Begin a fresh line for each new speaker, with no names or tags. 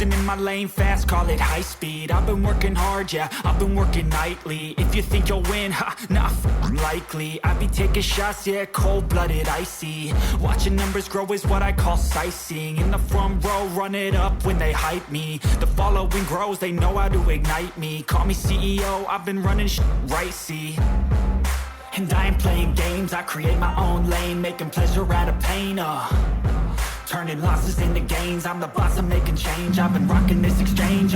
Cruising in my lane fast, call it high speed. I've been working hard, yeah, I've been working nightly. If you think you'll win, ha, nah, likely. I be taking shots, yeah, cold-blooded, icy. Watching numbers grow is what I call sightseeing. In the front row, run it up when they hype me. The following grows, they know how to ignite me. Call me CEO, I've been running right, see. And I ain't playing games, I create my own lane, making pleasure out of pain, turning losses into gains. I'm the boss, I'm making change, I've been rocking this exchange,